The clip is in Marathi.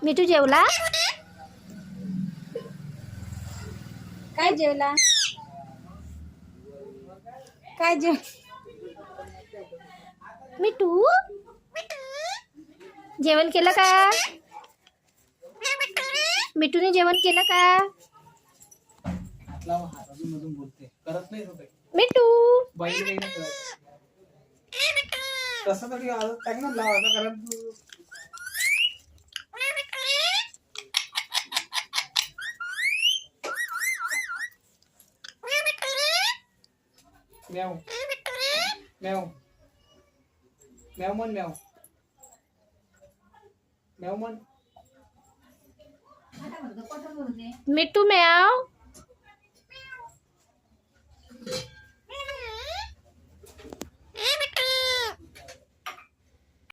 मिठू जेवला? काय जेवला? काय जेव मिठू जेवण केलं का? मिठूने जेवण केलं का? मिठू तसं तरी टाक ना लावायचं कारण म्याव म्याव म्याव म्हण म्याव म्याव म्हण मिठू म्याव